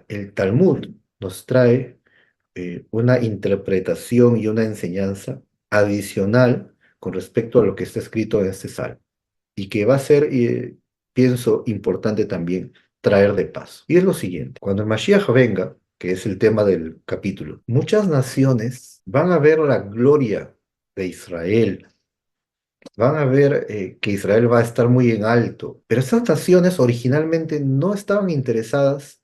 el Talmud nos trae una interpretación y una enseñanza adicional con respecto a lo que está escrito en este salmo y que va a ser, pienso, importante también traer de paso. Y es lo siguiente, cuando el Mashiach venga, que es el tema del capítulo, muchas naciones van a ver la gloria de Israel, van a ver que Israel va a estar muy en alto, pero esas naciones originalmente no estaban interesadas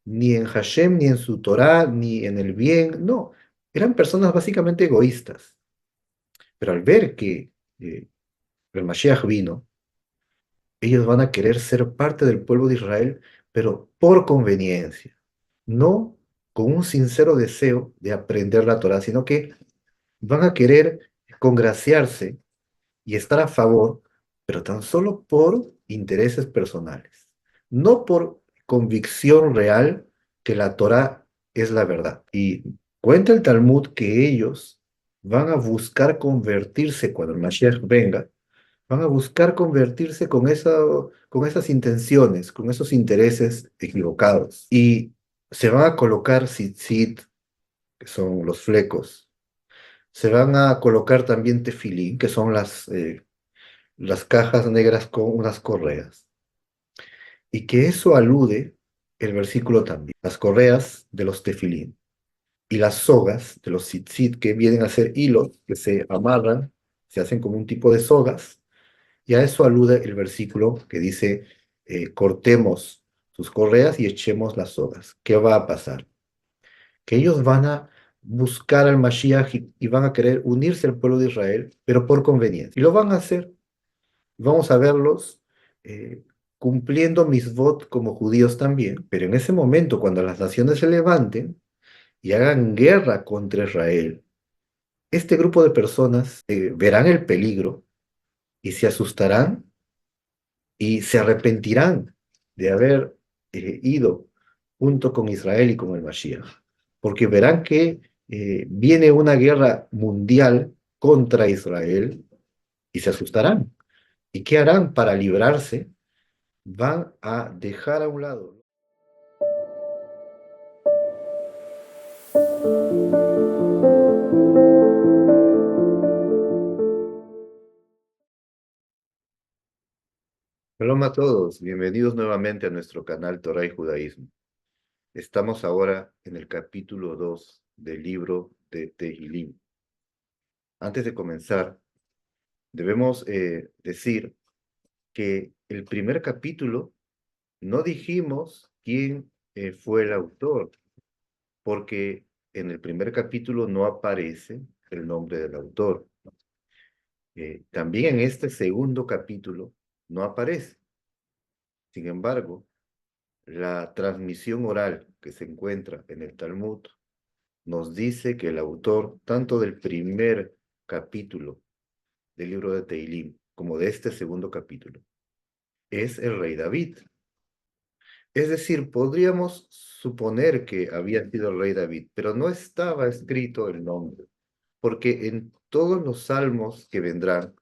ni en Hashem, ni en su Torá, ni en el bien, no, eran personas básicamente egoístas. Pero al ver que el Mashiach vino, ellos van a querer ser parte del pueblo de Israel, pero por conveniencia, no con un sincero deseo de aprender la Torá, sino que van a querer congraciarse y estar a favor, pero tan solo por intereses personales, no por convicción real que la Torá es la verdad. Y cuenta el Talmud que ellos van a buscar convertirse cuando el Mashiach venga, van a buscar convertirse con esas intenciones, con esos intereses equivocados. Y se van a colocar tzitzit, que son los flecos. Se van a colocar también tefilín, que son las cajas negras con unas correas. Y que eso alude el versículo también. Las correas de los tefilín y las sogas de los tzitzit, que vienen a ser hilos que se amarran, se hacen como un tipo de sogas. Y a eso alude el versículo que dice, cortemos sus correas y echemos las sogas. ¿Qué va a pasar? Que ellos van a buscar al Mashiach y van a querer unirse al pueblo de Israel, pero por conveniencia. Y lo van a hacer. Vamos a verlos eh, cumpliendo misvot como judíos también, pero en ese momento, cuando las naciones se levanten y hagan guerra contra Israel, este grupo de personas verán el peligro y se asustarán y se arrepentirán de haber ido junto con Israel y con el Mashiach, porque verán que viene una guerra mundial contra Israel y se asustarán. ¿Y qué harán para librarse? Van a dejar a un lado. Shalom a todos, bienvenidos nuevamente a nuestro canal Torah y Judaísmo. Estamos ahora en el capítulo 2 del libro de Tehilim. Antes de comenzar, debemos decir que el primer capítulo no dijimos quién fue el autor, porque en el primer capítulo no aparece el nombre del autor. También en este segundo capítulo no aparece. Sin embargo, la transmisión oral que se encuentra en el Talmud nos dice que el autor, tanto del primer capítulo del libro de Tehilim como de este segundo capítulo, es el rey David. Es decir, podríamos suponer que había sido el rey David, pero no estaba escrito el nombre, porque en todos los salmos que vendrán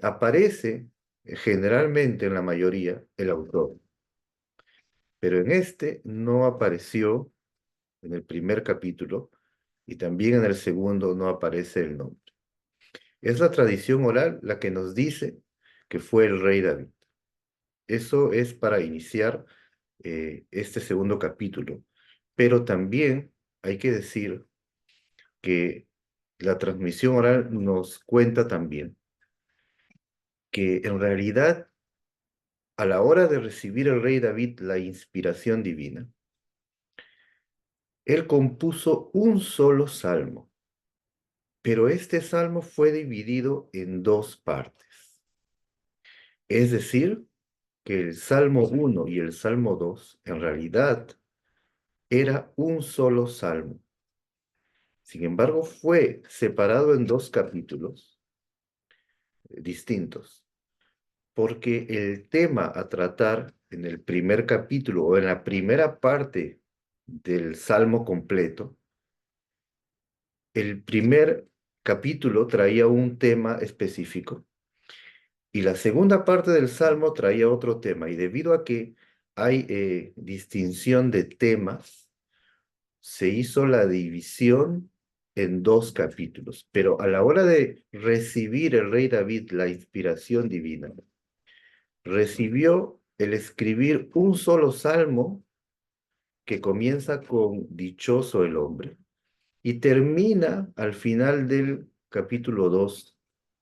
aparece generalmente en la mayoría el autor, pero en este no apareció en el primer capítulo y también en el segundo no aparece el nombre. Es la tradición oral la que nos dice que fue el rey David. Eso es para iniciar este segundo capítulo. Pero también hay que decir que la transmisión oral nos cuenta también que en realidad a la hora de recibir el rey David la inspiración divina, él compuso un solo salmo, pero este salmo fue dividido en dos partes. Es decir, que el Salmo 1 y el Salmo 2 en realidad era un solo salmo. Sin embargo, fue separado en dos capítulos distintos, porque el tema a tratar en el primer capítulo o en la primera parte del salmo completo, el primer capítulo traía un tema específico y la segunda parte del salmo traía otro tema. Y debido a que hay distinción de temas, se hizo la división en dos capítulos, pero a la hora de recibir el rey David la inspiración divina, recibió el escribir un solo salmo que comienza con dichoso el hombre y termina al final del capítulo 2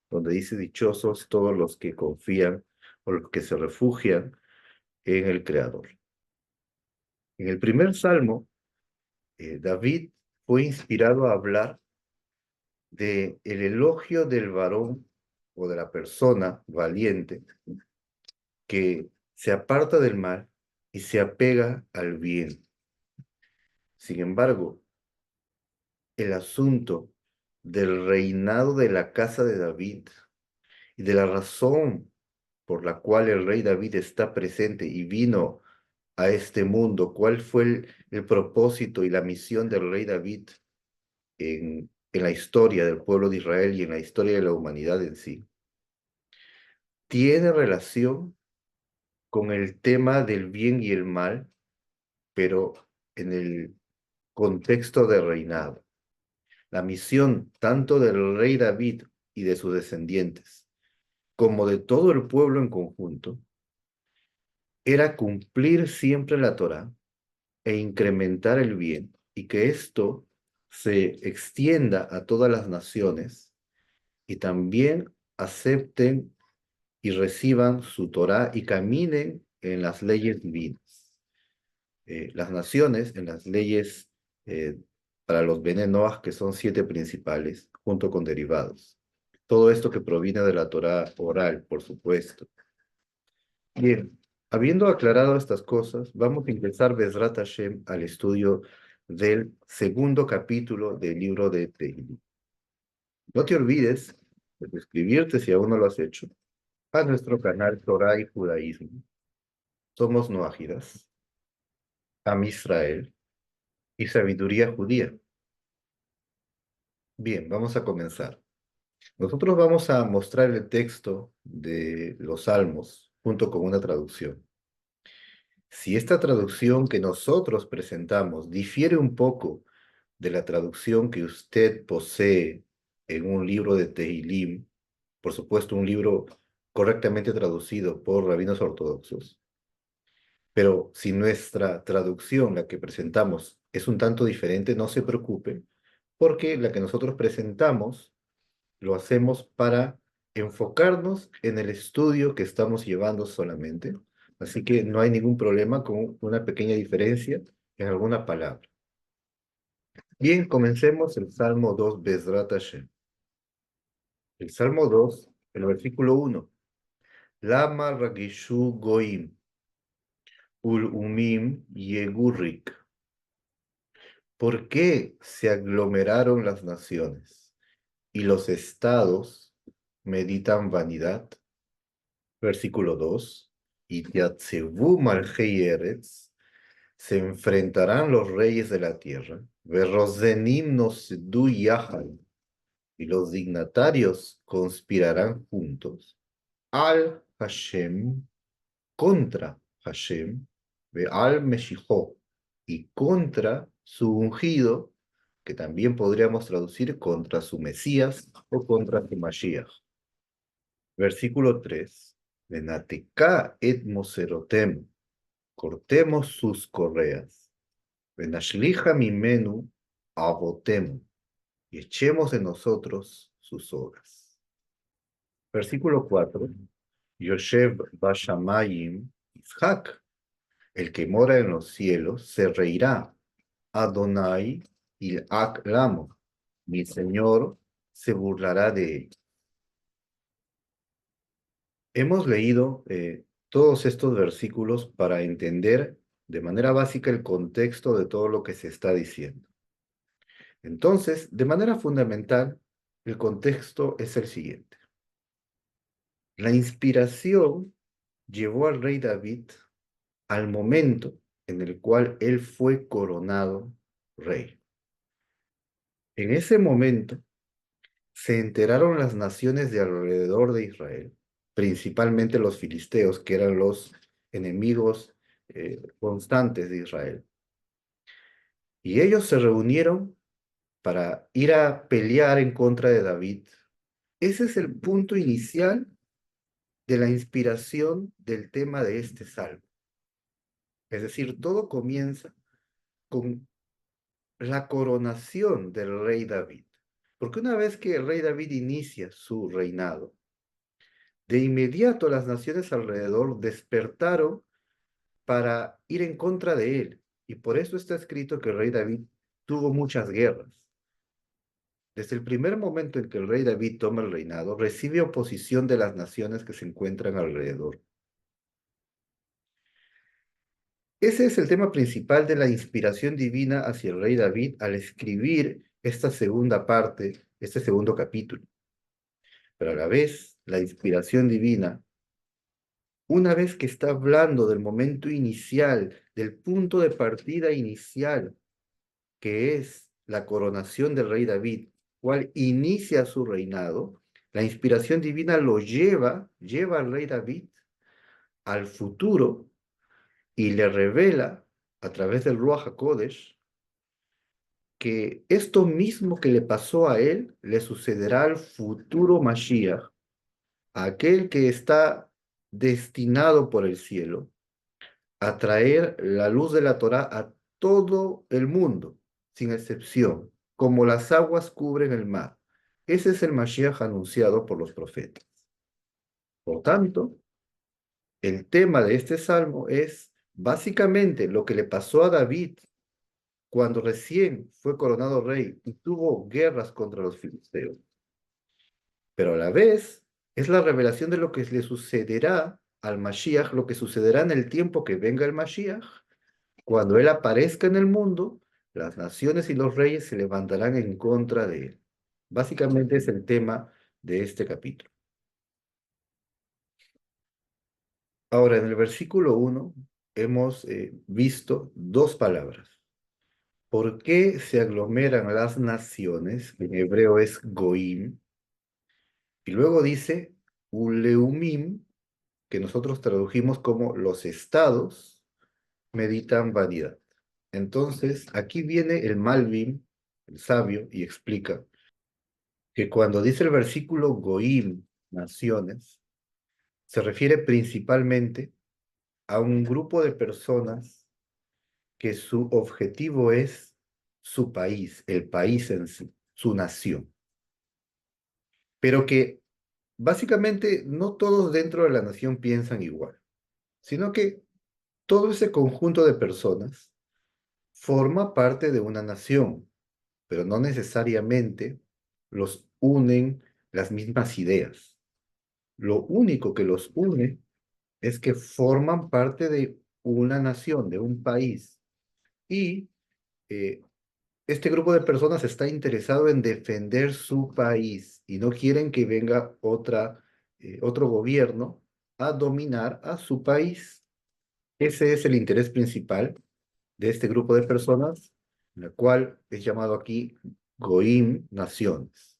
donde dice dichosos todos los que confían o los que se refugian en el Creador. En el primer salmo, David fue inspirado a hablar de el elogio del varón o de la persona valiente que se aparta del mal y se apega al bien. Sin embargo, el asunto del reinado de la casa de David y de la razón por la cual el rey David está presente y vino a este mundo, cuál fue el propósito y la misión del rey David en la historia del pueblo de Israel y en la historia de la humanidad en sí, tiene relación con el tema del bien y el mal, pero en el contexto de reinado. La misión tanto del rey David y de sus descendientes, como de todo el pueblo en conjunto, era cumplir siempre la Torá e incrementar el bien y que esto se extienda a todas las naciones y también acepten y reciban su Torá y caminen en las leyes divinas. Las naciones, en las leyes para los Bene Noach, que son 7 principales, junto con derivados. Todo esto que proviene de la Torá oral, por supuesto. Bien, habiendo aclarado estas cosas, vamos a ingresar Bezrat Hashem al estudio del segundo capítulo del libro de Tehilim. No te olvides de suscribirte si aún no lo has hecho a nuestro canal Torah y Judaísmo. Somos Noajidas, Am Israel y Sabiduría Judía. Bien, vamos a comenzar. Nosotros vamos a mostrar el texto de los Salmos junto con una traducción. Si esta traducción que nosotros presentamos difiere un poco de la traducción que usted posee en un libro de Tehilim, por supuesto un libro correctamente traducido por rabinos ortodoxos, pero si nuestra traducción, la que presentamos, es un tanto diferente, no se preocupe, porque la que nosotros presentamos lo hacemos para enfocarnos en el estudio que estamos llevando solamente. Así que no hay ningún problema con una pequeña diferencia en alguna palabra. Bien, comencemos el Salmo 2, Bezrat Hashem. El Salmo 2, el versículo 1. Lama ragishu goim, ul umim yegurrik. ¿Por qué se aglomeraron las naciones y los estados meditan vanidad? Versículo 2. Y Yatsevu Malchei Eretz, se enfrentarán los reyes de la tierra, Verrozenim Nosedu Yahal, y los dignatarios conspirarán juntos, al Hashem, contra Hashem, al Meshijo, y contra su ungido, que también podríamos traducir contra su Mesías o contra su Mashiach. Versículo 3. Venateká et moserotem, cortemos sus correas. Venashlija mimenu abotem, y echemos de nosotros sus obras. Versículo 4. Yoshev Bashamayim Ishak, el que mora en los cielos, se reirá. Adonai Ilak Lamo, mi Señor se burlará de él. Hemos leído todos estos versículos para entender de manera básica el contexto de todo lo que se está diciendo. Entonces, de manera fundamental, el contexto es el siguiente. La inspiración llevó al rey David al momento en el cual él fue coronado rey. En ese momento se enteraron las naciones de alrededor de Israel, principalmente los filisteos, que eran los enemigos constantes de Israel. Y ellos se reunieron para ir a pelear en contra de David. Ese es el punto inicial de la inspiración del tema de este salmo. Es decir, todo comienza con la coronación del rey David. Porque una vez que el rey David inicia su reinado, de inmediato las naciones alrededor despertaron para ir en contra de él. Y por eso está escrito que el rey David tuvo muchas guerras. Desde el primer momento en que el rey David toma el reinado, recibe oposición de las naciones que se encuentran alrededor. Ese es el tema principal de la inspiración divina hacia el rey David al escribir esta segunda parte, este segundo capítulo. Pero a la vez, la inspiración divina, una vez que está hablando del momento inicial, del punto de partida inicial, que es la coronación del rey David, cual inicia su reinado, la inspiración divina lo lleva al rey David al futuro y le revela a través del Ruach HaKodesh que esto mismo que le pasó a él le sucederá al futuro Mashiach, a aquel que está destinado por el cielo a traer la luz de la Torá a todo el mundo, sin excepción, como las aguas cubren el mar. Ese es el Mashiach anunciado por los profetas. Por tanto, el tema de este salmo es básicamente lo que le pasó a David cuando recién fue coronado rey y tuvo guerras contra los filisteos. Pero a la vez es la revelación de lo que le sucederá al Mashiach, lo que sucederá en el tiempo que venga el Mashiach. Cuando él aparezca en el mundo, las naciones y los reyes se levantarán en contra de él. Básicamente es el tema de este capítulo. Ahora, en el versículo 1 hemos visto dos palabras. ¿Por qué se aglomeran las naciones? En hebreo es goim. Y luego dice uleumim, que nosotros tradujimos como los estados meditan vanidad. Entonces, aquí viene el Malvin, el sabio, y explica que cuando dice el versículo Goim, naciones, se refiere principalmente a un grupo de personas que su objetivo es su país, el país en sí, su nación. Pero que básicamente no todos dentro de la nación piensan igual, sino que todo ese conjunto de personas forma parte de una nación, pero no necesariamente los unen las mismas ideas. Lo único que los une es que forman parte de una nación, de un país. Y eh, este grupo de personas está interesado en defender su país y no quieren que venga otro gobierno a dominar a su país. Ese es el interés principal de este grupo de personas, la cual es llamado aquí Goim, naciones.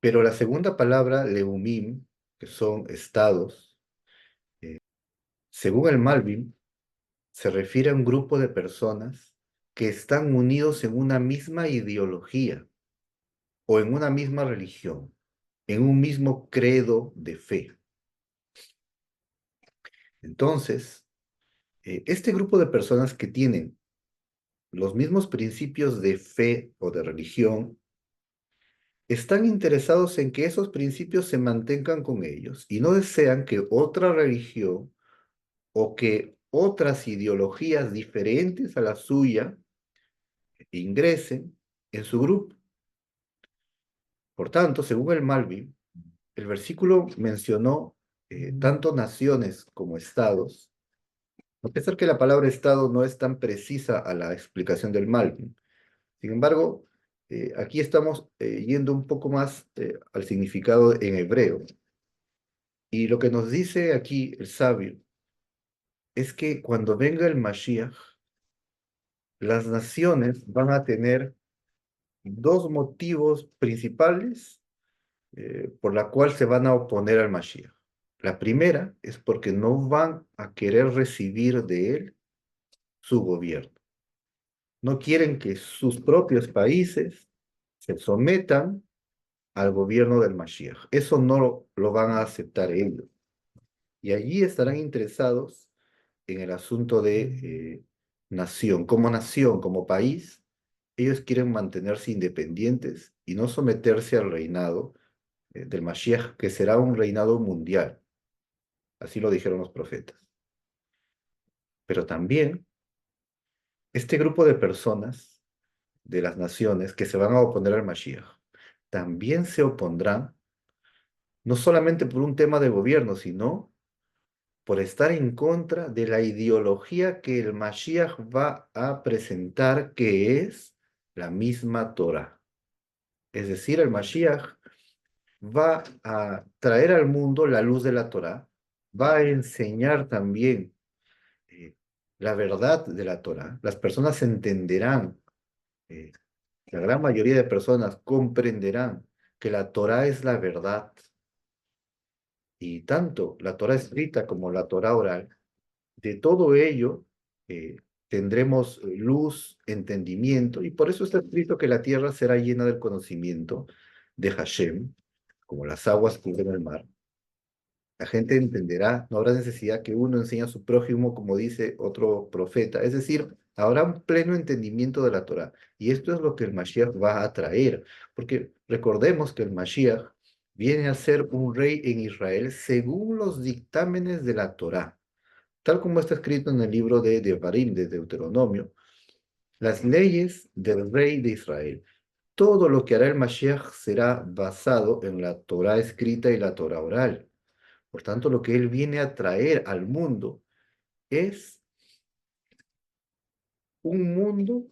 Pero la segunda palabra, Leumim, que son estados, según el Malvin, se refiere a un grupo de personas que están unidos en una misma ideología o en una misma religión, en un mismo credo de fe. Entonces, este grupo de personas que tienen los mismos principios de fe o de religión están interesados en que esos principios se mantengan con ellos y no desean que otra religión o que otras ideologías diferentes a la suya ingresen en su grupo. Por tanto, según el Malvin, el versículo mencionó tanto naciones como estados, a pesar que la palabra estado no es tan precisa a la explicación del Malvin. Sin embargo, aquí estamos yendo un poco más al significado en hebreo. Y lo que nos dice aquí el sabio es que cuando venga el Mashiach, las naciones van a tener dos motivos principales por la cual se van a oponer al Mashiach. La primera es porque no van a querer recibir de él su gobierno. No quieren que sus propios países se sometan al gobierno del Mashiach. Eso no lo van a aceptar ellos. Y allí estarán interesados en el asunto de nación, como país. Ellos quieren mantenerse independientes y no someterse al reinado del Mashiach, que será un reinado mundial. Así lo dijeron los profetas. Pero también este grupo de personas de las naciones que se van a oponer al Mashiach, también se opondrán no solamente por un tema de gobierno, sino por estar en contra de la ideología que el Mashiach va a presentar, que es la misma Torah. Es decir, el Mashiach va a traer al mundo la luz de la Torah, va a enseñar también eh, la verdad de la Torah. Las personas entenderán, eh, la gran mayoría de personas comprenderán que la Torah es la verdad. Y tanto la Torah escrita como la Torah oral, de todo ello tendremos luz, entendimiento, y por eso está escrito que la tierra será llena del conocimiento de Hashem, como las aguas cubren el mar. La gente entenderá, no habrá necesidad que uno enseñe a su prójimo, como dice otro profeta. Es decir, habrá un pleno entendimiento de la Torah. Y esto es lo que el Mashiach va a traer, porque recordemos que el Mashiach viene a ser un rey en Israel según los dictámenes de la Torah, tal como está escrito en el libro de Devarim, de Deuteronomio, las leyes del rey de Israel. Todo lo que hará el Mashiach será basado en la Torah escrita y la Torah oral. Por tanto, lo que él viene a traer al mundo es un mundo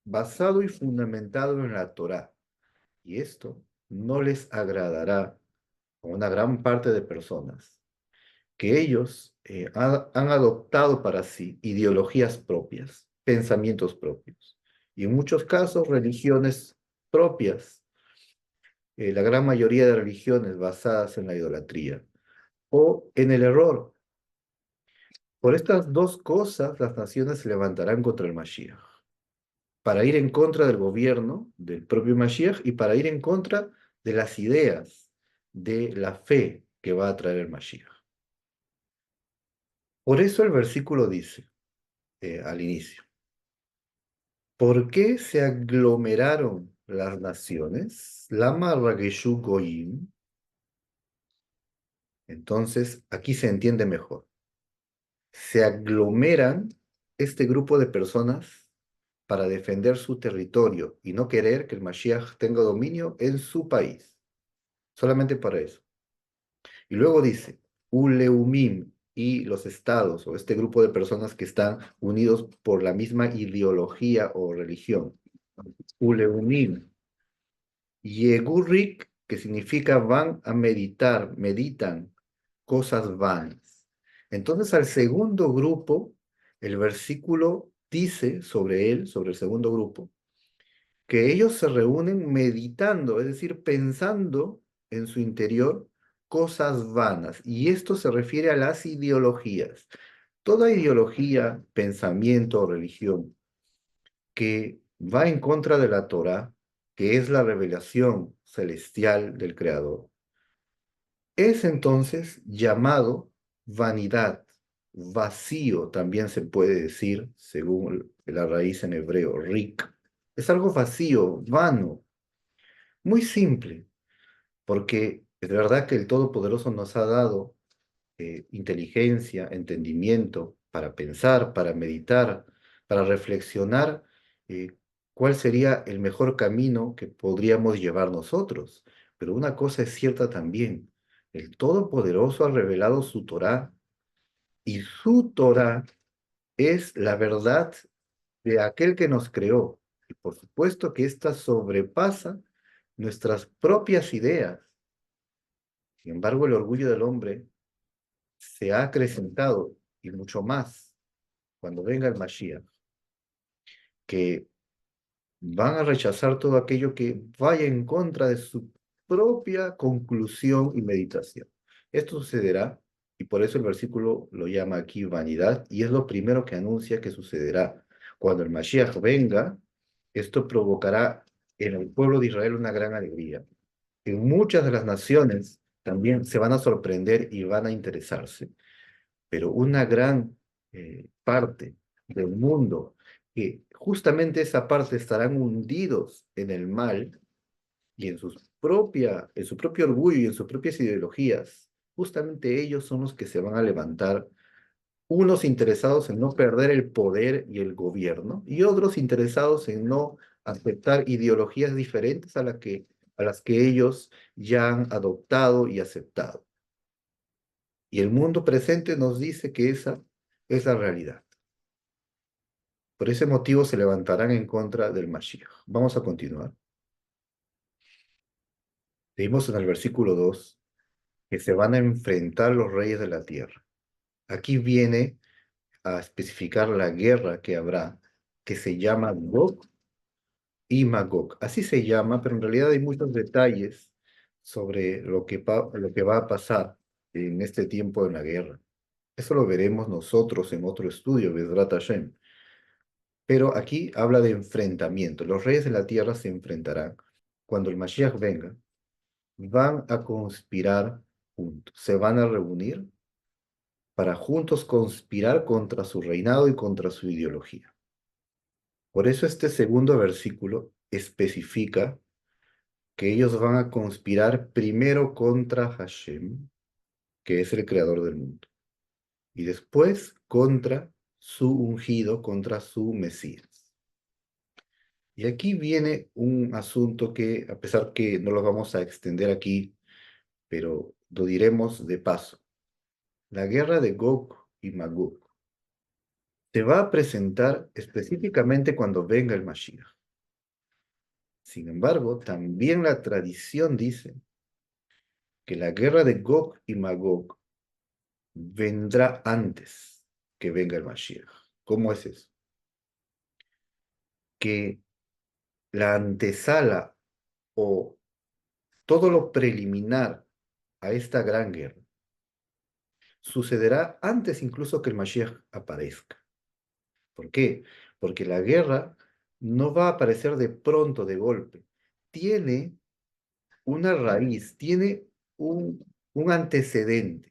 basado y fundamentado en la Torah. Y esto no les agradará a una gran parte de personas, que ellos han adoptado para sí ideologías propias, pensamientos propios, y en muchos casos religiones propias, la gran mayoría de religiones basadas en la idolatría o en el error. Por estas dos cosas las naciones se levantarán contra el Mashiach, para ir en contra del gobierno del propio Mashiach y para ir en contra de las ideas, de la fe que va a traer el Mashiach. Por eso el versículo dice al inicio, ¿por qué se aglomeraron las naciones? Lama Rageshu Goyim. Entonces, aquí se entiende mejor. Se aglomeran este grupo de personas para defender su territorio y no querer que el Mashiach tenga dominio en su país. Solamente para eso. Y luego dice, Uleumim y los estados o este grupo de personas que están unidos por la misma ideología o religión. Uleumim. Yegurik, que significa van a meditar, meditan cosas vanas. Entonces al segundo grupo, el versículo dice sobre él, sobre el segundo grupo, que ellos se reúnen meditando, es decir, pensando en su interior cosas vanas. Y esto se refiere a las ideologías. Toda ideología, pensamiento o religión que va en contra de la Torah, que es la revelación celestial del Creador, es entonces llamado vanidad, vacío también se puede decir, según la raíz en hebreo, rik. Es algo vacío, vano, muy simple, porque es verdad que el Todopoderoso nos ha dado inteligencia, entendimiento para pensar, para meditar, para reflexionar cuál sería el mejor camino que podríamos llevar nosotros. Pero una cosa es cierta también, el Todopoderoso ha revelado su Torá y su Torá es la verdad de aquel que nos creó. Y por supuesto que ésta sobrepasa nuestras propias ideas. Sin embargo, el orgullo del hombre se ha acrecentado y mucho más cuando venga el Mashiach, que van a rechazar todo aquello que vaya en contra de su propia conclusión y meditación. Esto sucederá, y por eso el versículo lo llama aquí vanidad, y es lo primero que anuncia que sucederá. Cuando el Mashiach venga, esto provocará en el pueblo de Israel una gran alegría. En muchas de las naciones también se van a sorprender y van a interesarse, pero una gran parte del mundo, que justamente esa parte estarán hundidos en el mal y en su propio orgullo y en sus propias ideologías, justamente ellos son los que se van a levantar, unos interesados en no perder el poder y el gobierno, y otros interesados en no aceptar ideologías diferentes a las que ellos ya han adoptado y aceptado. Y el mundo presente nos dice que esa es la realidad. Por ese motivo se levantarán en contra del Mashiach. Vamos a continuar. Leímos en el versículo 2 que se van a enfrentar los reyes de la tierra. Aquí viene a especificar la guerra que habrá, que se llama Gog y Magog. Así se llama, pero en realidad hay muchos detalles sobre lo que va a pasar en este tiempo de la guerra. Eso lo veremos nosotros en otro estudio, Bezrat Hashem. Pero aquí habla de enfrentamiento. Los reyes de la tierra se enfrentarán. Cuando el Mashiach venga, van a conspirar juntos. Se van a reunir para juntos conspirar contra su reinado y contra su ideología. Por eso este segundo versículo especifica que ellos van a conspirar primero contra Hashem, que es el creador del mundo, y después contra su ungido, contra su Mesías. Y aquí viene un asunto que, a pesar que no lo vamos a extender aquí, pero lo diremos de paso. La guerra de Gog y Magog se va a presentar específicamente cuando venga el Mashiach. Sin embargo, también la tradición dice que la guerra de Gog y Magog vendrá antes que venga el Mashiach. ¿Cómo es eso? Que la antesala o todo lo preliminar a esta gran guerra sucederá antes incluso que el Mashiach aparezca. ¿Por qué? Porque la guerra no va a aparecer de pronto, de golpe. Tiene una raíz, tiene un antecedente.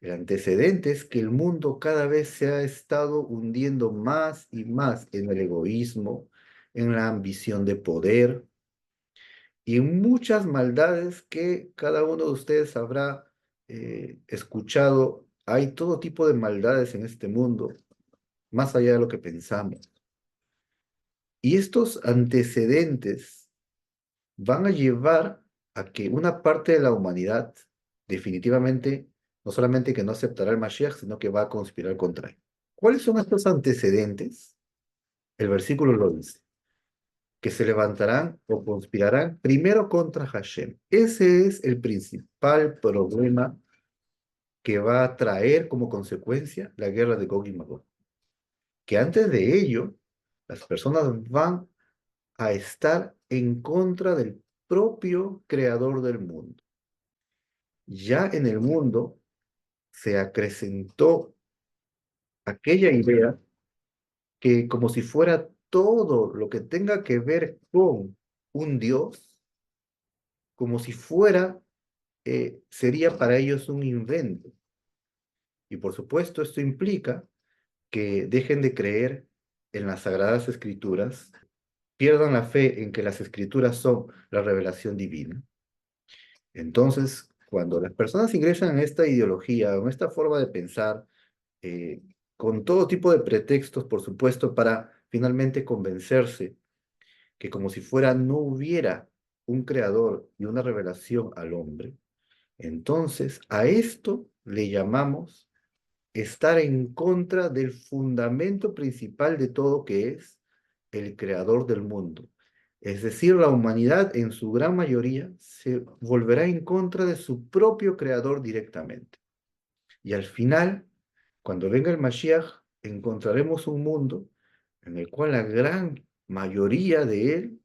El antecedente es que el mundo cada vez se ha estado hundiendo más y más en el egoísmo, en la ambición de poder y en muchas maldades que cada uno de ustedes habrá escuchado. Hay todo tipo de maldades en este mundo, más allá de lo que pensamos. Y estos antecedentes van a llevar a que una parte de la humanidad definitivamente no solamente que no aceptará el Mashiach, sino que va a conspirar contra él. ¿Cuáles son estos antecedentes? El versículo lo dice, que se levantarán o conspirarán primero contra Hashem. Ese es el principal problema que va a traer como consecuencia la guerra de Gog y Magog. Que antes de ello, las personas van a estar en contra del propio creador del mundo. Ya en el mundo se acrecentó aquella idea que como si fuera todo lo que tenga que ver con un Dios, como si fuera, sería para ellos un invento. Y por supuesto esto implica que dejen de creer en las sagradas escrituras, pierdan la fe en que las escrituras son la revelación divina. Entonces, cuando las personas ingresan en esta ideología, en esta forma de pensar, eh, con todo tipo de pretextos, por supuesto, para finalmente convencerse que como si fuera no hubiera un creador y una revelación al hombre, entonces a esto le llamamos estar en contra del fundamento principal de todo que es el creador del mundo. Es decir, la humanidad en su gran mayoría se volverá en contra de su propio creador directamente. Y al final, cuando venga el Mashiach, encontraremos un mundo en el cual la gran mayoría de él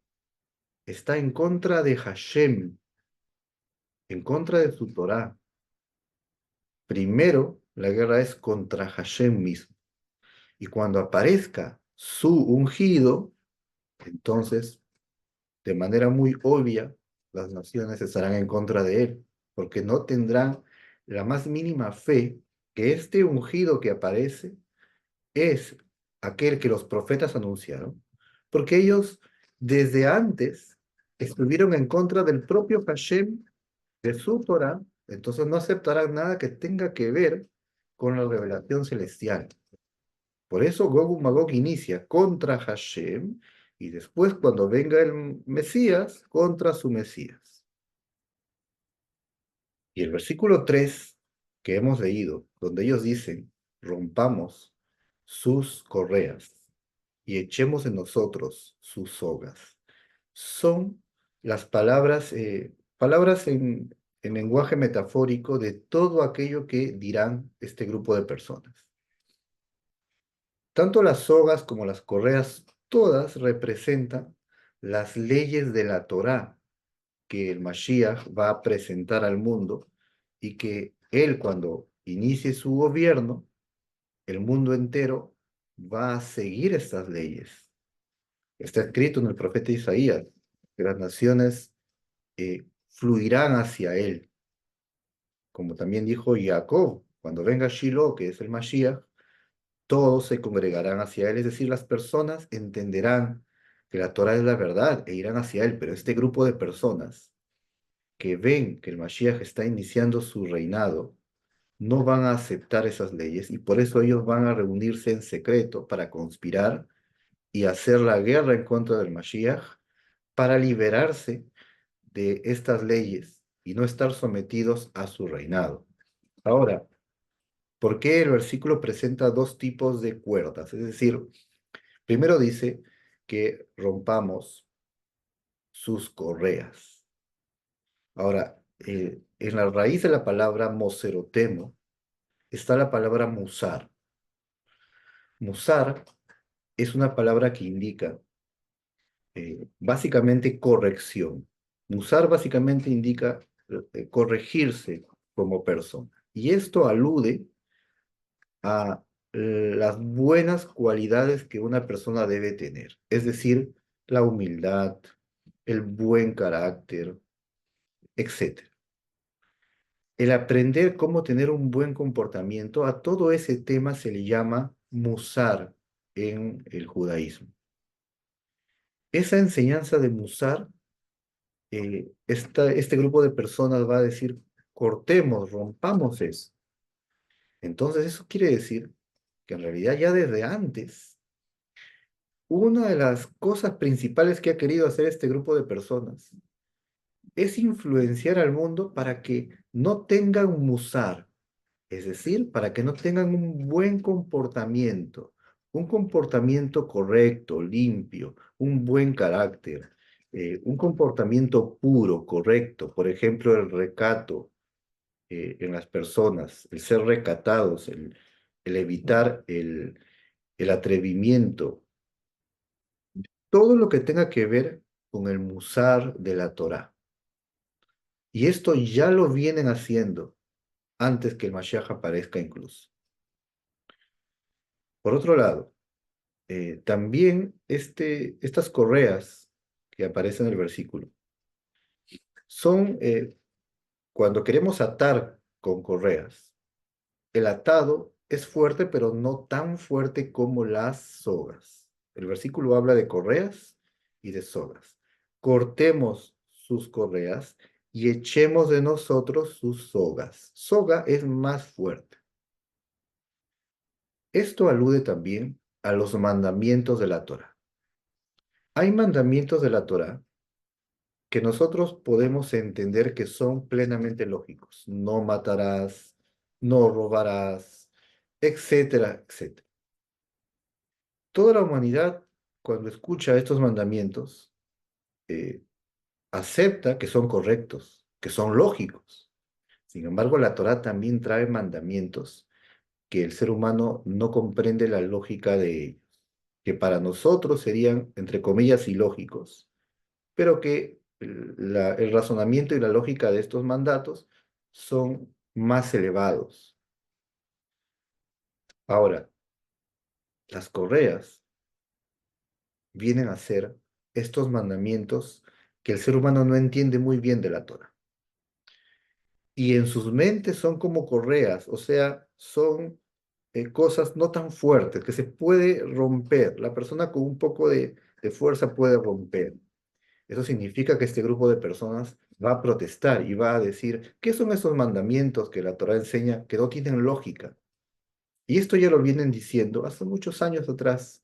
está en contra de Hashem, en contra de su Torá. Primero, la guerra es contra Hashem mismo. Y cuando aparezca su ungido, entonces, de manera muy obvia, las naciones estarán en contra de él, porque no tendrán la más mínima fe que este ungido que aparece es aquel que los profetas anunciaron, porque ellos desde antes estuvieron en contra del propio Hashem, de su Torah, entonces no aceptarán nada que tenga que ver con la revelación celestial. Por eso Gog y Magog inicia contra Hashem y después cuando venga el Mesías, contra su Mesías. Y el versículo 3 que hemos leído, donde ellos dicen, rompamos sus correas y echemos en nosotros sus sogas. Son las palabras, palabras en lenguaje metafórico de todo aquello que dirán este grupo de personas. Tanto las sogas como las correas, todas representan las leyes de la Torá que el Mashiach va a presentar al mundo y que él cuando inicie su gobierno, el mundo entero va a seguir estas leyes. Está escrito en el profeta Isaías que las naciones fluirán hacia él, como también dijo Jacob, cuando venga Shiloh, que es el Mashiach, todos se congregarán hacia él, es decir, las personas entenderán que la Torah es la verdad e irán hacia él, pero este grupo de personas que ven que el Mashiach está iniciando su reinado, no van a aceptar esas leyes y por eso ellos van a reunirse en secreto para conspirar y hacer la guerra en contra del Mashiach para liberarse de estas leyes y no estar sometidos a su reinado. Ahora, ¿por qué el versículo presenta dos tipos de cuerdas? Es decir, primero dice que rompamos sus correas. Ahora, en la raíz de la palabra moserotemo está la palabra musar. Musar es una palabra que indica básicamente corrección. Musar básicamente indica corregirse como persona. Y esto alude a las buenas cualidades que una persona debe tener, es decir, la humildad, el buen carácter, etcétera. El aprender cómo tener un buen comportamiento, a todo ese tema se le llama musar en el judaísmo. Esa enseñanza de musar, este grupo de personas va a decir, cortemos, rompamos eso. Entonces eso quiere decir que en realidad ya desde antes, una de las cosas principales que ha querido hacer este grupo de personas es influenciar al mundo para que no tengan musar, es decir, para que no tengan un buen comportamiento, un comportamiento correcto, limpio, un buen carácter, un comportamiento puro, correcto, por ejemplo, el recato en las personas, el ser recatados, el evitar el atrevimiento, todo lo que tenga que ver con el musar de la Torá. Y esto ya lo vienen haciendo antes que el Mashiach aparezca incluso. Por otro lado, también estas correas que aparecen en el versículo son cuando queremos atar con correas. El atado es fuerte, pero no tan fuerte como las sogas. El versículo habla de correas y de sogas. Cortemos sus correas y echemos de nosotros sus sogas. Soga es más fuerte. Esto alude también a los mandamientos de la Torá. Hay mandamientos de la Torá que nosotros podemos entender que son plenamente lógicos. No matarás, no robarás, etcétera, etcétera. Toda la humanidad, cuando escucha estos mandamientos, eh, acepta que son correctos, que son lógicos. Sin embargo, la Torá también trae mandamientos que el ser humano no comprende la lógica de ellos, que para nosotros serían, entre comillas, ilógicos, pero que el razonamiento y la lógica de estos mandatos son más elevados. Ahora, las correas vienen a ser estos mandamientos que el ser humano no entiende muy bien de la Torah. Y en sus mentes son como correas, o sea, son cosas no tan fuertes, que se puede romper. La persona con un poco de fuerza puede romper. Eso significa que este grupo de personas va a protestar y va a decir, ¿qué son esos mandamientos que la Torah enseña que no tienen lógica? Y esto ya lo vienen diciendo hace muchos años atrás.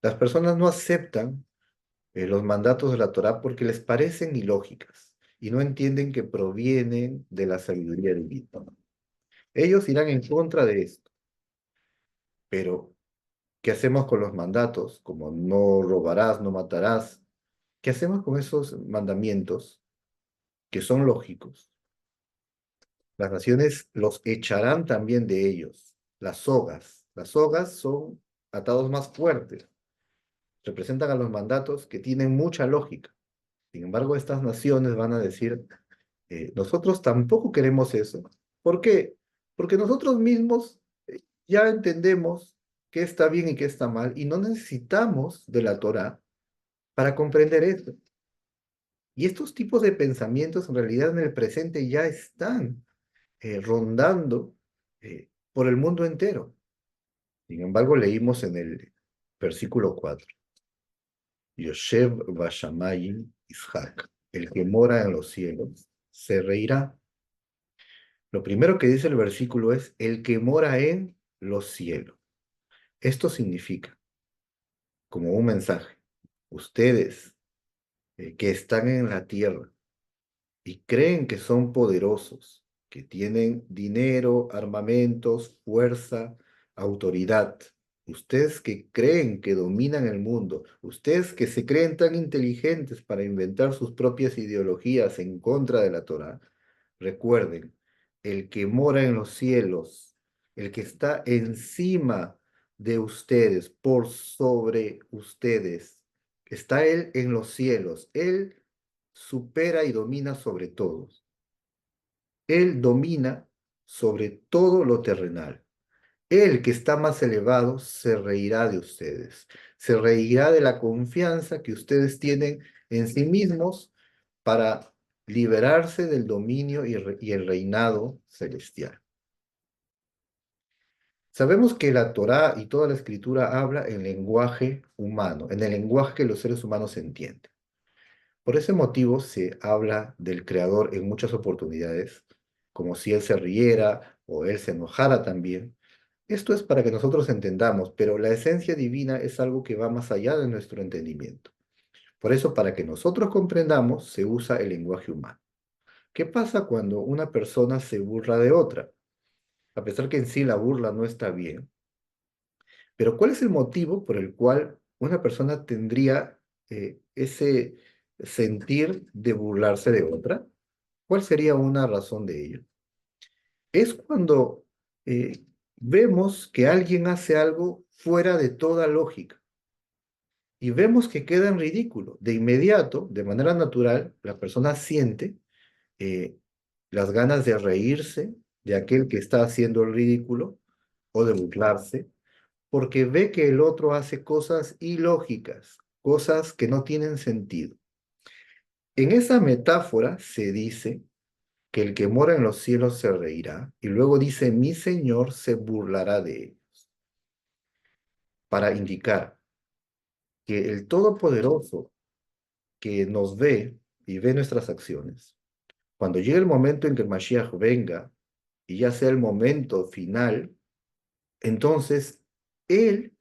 Las personas no aceptan los mandatos de la Torah porque les parecen ilógicas y no entienden que provienen de la sabiduría divina. Ellos irán en contra de esto, pero ¿qué hacemos con los mandatos? Como no robarás, no matarás. ¿Qué hacemos con esos mandamientos que son lógicos? Las naciones los echarán también de ellos. Las sogas. Las sogas son atados más fuertes. Representan a los mandatos que tienen mucha lógica. Sin embargo, estas naciones van a decir, nosotros tampoco queremos eso. ¿Por qué? Porque nosotros mismos ya entendemos qué está bien y qué está mal y no necesitamos de la Torá para comprender eso. Y estos tipos de pensamientos en realidad en el presente ya están rondando por el mundo entero. Sin embargo, leímos en el versículo 4, Yoshev Bashamayim Ishak, el que mora en los cielos, se reirá. Lo primero que dice el versículo es, el que mora en los cielos. Esto significa, como un mensaje, ustedes que están en la tierra, y creen que son poderosos, que tienen dinero, armamentos, fuerza, autoridad. Ustedes que creen que dominan el mundo, ustedes que se creen tan inteligentes para inventar sus propias ideologías en contra de la Torá, recuerden, el que mora en los cielos, el que está encima de ustedes, por sobre ustedes, está Él en los cielos. Él supera y domina sobre todos. Él domina sobre todo lo terrenal. Él que está más elevado se reirá de ustedes. Se reirá de la confianza que ustedes tienen en sí mismos para liberarse del dominio y el reinado celestial. Sabemos que la Torá y toda la escritura habla en lenguaje humano, en el lenguaje que los seres humanos entienden. Por ese motivo se habla del Creador en muchas oportunidades, como si Él se riera o Él se enojara también. Esto es para que nosotros entendamos, pero la esencia divina es algo que va más allá de nuestro entendimiento. Por eso, para que nosotros comprendamos, se usa el lenguaje humano. ¿Qué pasa cuando una persona se burla de otra? A pesar que en sí la burla no está bien, pero ¿cuál es el motivo por el cual una persona tendría ese sentir de burlarse de otra? ¿Cuál sería una razón de ello? Es cuando eh, vemos que alguien hace algo fuera de toda lógica y vemos que queda en ridículo. De inmediato, de manera natural, la persona siente eh, las ganas de reírse de aquel que está haciendo el ridículo o de burlarse porque ve que el otro hace cosas ilógicas, cosas que no tienen sentido. En esa metáfora se dice que el que mora en los cielos se reirá, y luego dice, mi Señor se burlará de ellos, para indicar que el Todopoderoso que nos ve y ve nuestras acciones, cuando llegue el momento en que el Mashiach venga, y ya sea el momento final, entonces Él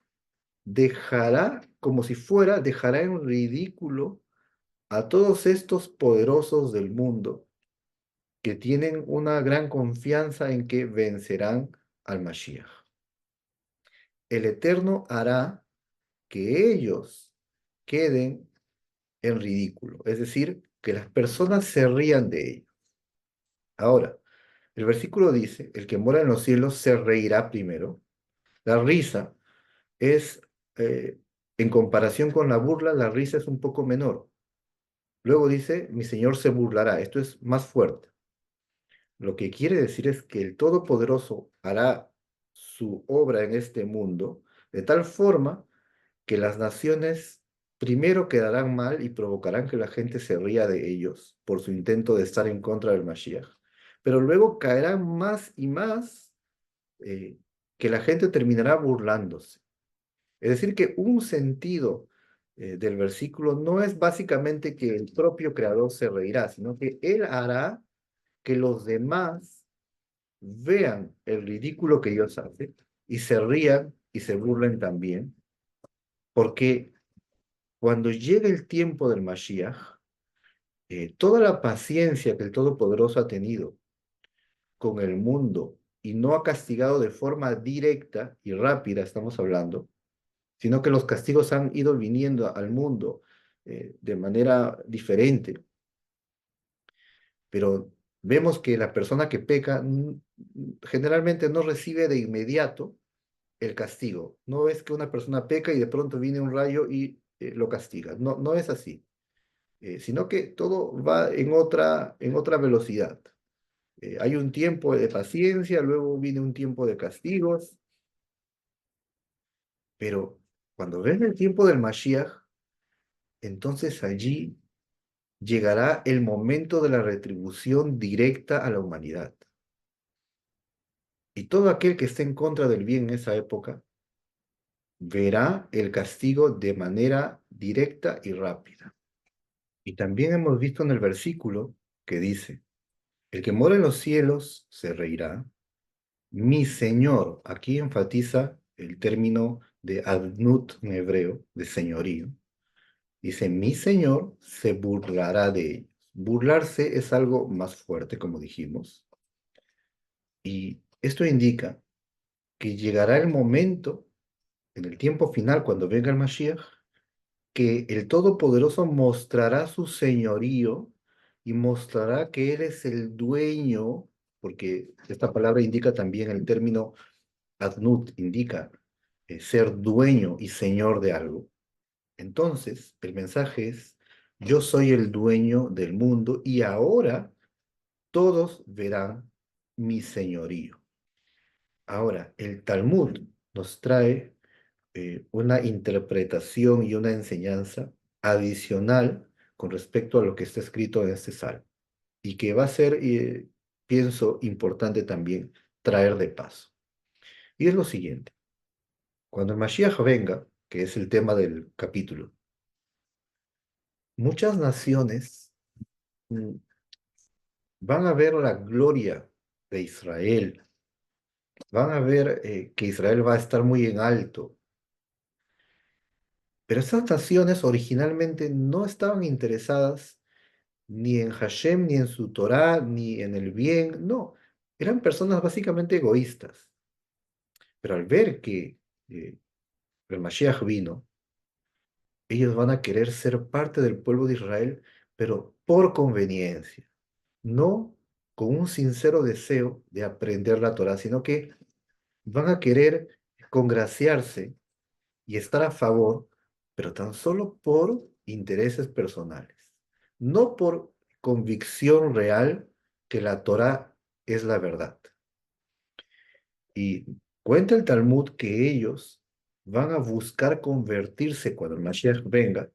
dejará, como si fuera, dejará en ridículo a todos estos poderosos del mundo que tienen una gran confianza en que vencerán al Mashiach. El Eterno hará que ellos queden en ridículo, es decir, que las personas se rían de ellos. Ahora, el versículo dice, el que mora en los cielos se reirá primero. La risa es, en comparación con la burla, la risa es un poco menor. Luego dice, mi Señor se burlará. Esto es más fuerte. Lo que quiere decir es que el Todopoderoso hará su obra en este mundo de tal forma que las naciones primero quedarán mal y provocarán que la gente se ría de ellos por su intento de estar en contra del Mashiach. Pero luego caerán más y más, eh, que la gente terminará burlándose. Es decir, que un sentido del versículo no es básicamente que el propio Creador se reirá, sino que Él hará que los demás vean el ridículo que ellos hacen y se rían y se burlen también, porque cuando llegue el tiempo del Mashiach, toda la paciencia que el Todopoderoso ha tenido con el mundo y no ha castigado de forma directa y rápida, estamos hablando, sino que los castigos han ido viniendo al mundo de manera diferente, pero vemos que la persona que peca generalmente no recibe de inmediato el castigo. No es que una persona peca y de pronto viene un rayo y lo castiga. No, no es así. Sino que todo va en otra velocidad. Hay un tiempo de paciencia, luego viene un tiempo de castigos, pero cuando ven el tiempo del Mashiach, entonces allí llegará el momento de la retribución directa a la humanidad. Y todo aquel que esté en contra del bien en esa época verá el castigo de manera directa y rápida. Y también hemos visto en el versículo que dice, el que mora en los cielos se reirá. Mi Señor, aquí enfatiza el término de adnut en hebreo, de señorío. Dice, mi Señor se burlará de ellos. Burlarse es algo más fuerte, como dijimos. Y esto indica que llegará el momento, en el tiempo final, cuando venga el Mashiach, que el Todopoderoso mostrará su señorío y mostrará que Él es el dueño, porque esta palabra indica también el término adnut, indica ser dueño y señor de algo. Entonces, el mensaje es, yo soy el dueño del mundo y ahora todos verán mi señorío. Ahora, el Talmud nos trae una interpretación y una enseñanza adicional con respecto a lo que está escrito en este salmo y que va a ser, pienso, importante también traer de paso. Y es lo siguiente, cuando el Mashiach venga, que es el tema del capítulo, muchas naciones mm, van a ver la gloria de Israel, van a ver que Israel va a estar muy en alto. Pero esas naciones originalmente no estaban interesadas ni en Hashem, ni en su Torá, ni en el bien, no. Eran personas básicamente egoístas. Pero al ver que el Mashiach vino, ellos van a querer ser parte del pueblo de Israel, pero por conveniencia, no con un sincero deseo de aprender la Torá, sino que van a querer congraciarse y estar a favor, pero tan solo por intereses personales, no por convicción real que la Torá es la verdad. Y cuenta el Talmud que ellos van a buscar convertirse cuando el Mashiach venga,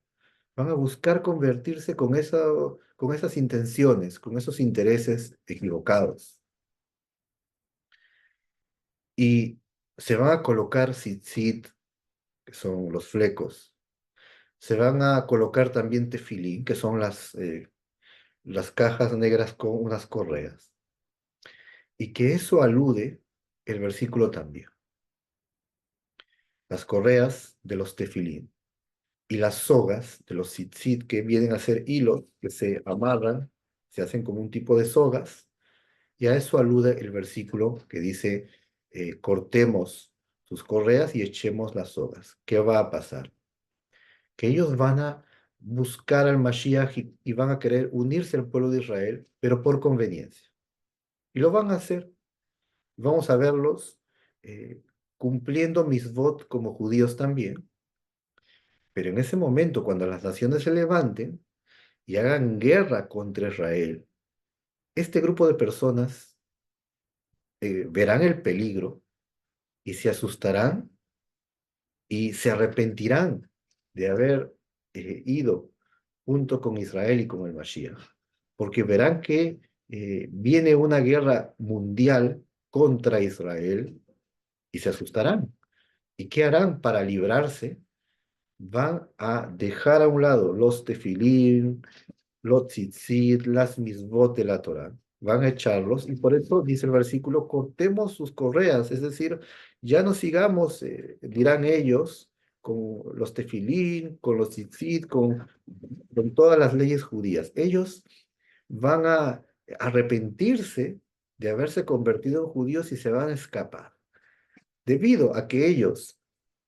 van a buscar convertirse con esas intenciones, con esos intereses equivocados. Y se van a colocar tzitzit, que son los flecos. Se van a colocar también tefilín, que son las cajas negras con unas correas. Y que eso alude el versículo también. Las correas de los tefilín y las sogas de los tzitzit, que vienen a ser hilos que se amarran, se hacen como un tipo de sogas. Y a eso alude el versículo que dice, cortemos sus correas y echemos las sogas. ¿Qué va a pasar? Que ellos van a buscar al Mashiach y van a querer unirse al pueblo de Israel, pero por conveniencia. Y lo van a hacer. Vamos a verlos cumpliendo misvot como judíos también. Pero en ese momento, cuando las naciones se levanten y hagan guerra contra Israel, este grupo de personas verán el peligro y se asustarán y se arrepentirán de haber ido junto con Israel y con el Mashiach, porque verán que viene una guerra mundial contra Israel y se asustarán. ¿Y qué harán para librarse? Van a dejar a un lado los tefilín, los tzitzit, las misbot de la Torah. Van a echarlos y por eso dice el versículo, cortemos sus correas, es decir, ya no sigamos, dirán ellos, con los tefilín, con los tzitzit, con todas las leyes judías. Ellos van a arrepentirse de haberse convertido en judíos y se van a escapar, debido a que ellos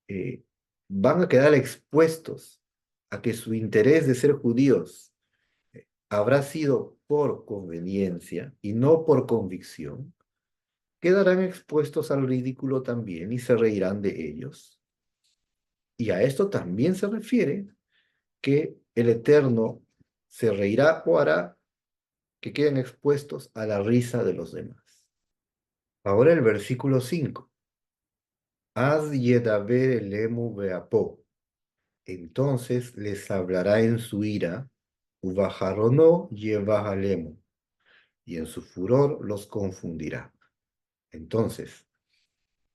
eh, van a quedar expuestos a que su interés de ser judíos habrá sido por conveniencia y no por convicción, quedarán expuestos al ridículo también y se reirán de ellos. Y a esto también se refiere que el Eterno se reirá o hará que queden expuestos a la risa de los demás. Ahora el versículo 5. Az yedaber elemu beapó. Entonces les hablará en su ira, ubajaronó yevahalemu, y en su furor los confundirá. Entonces,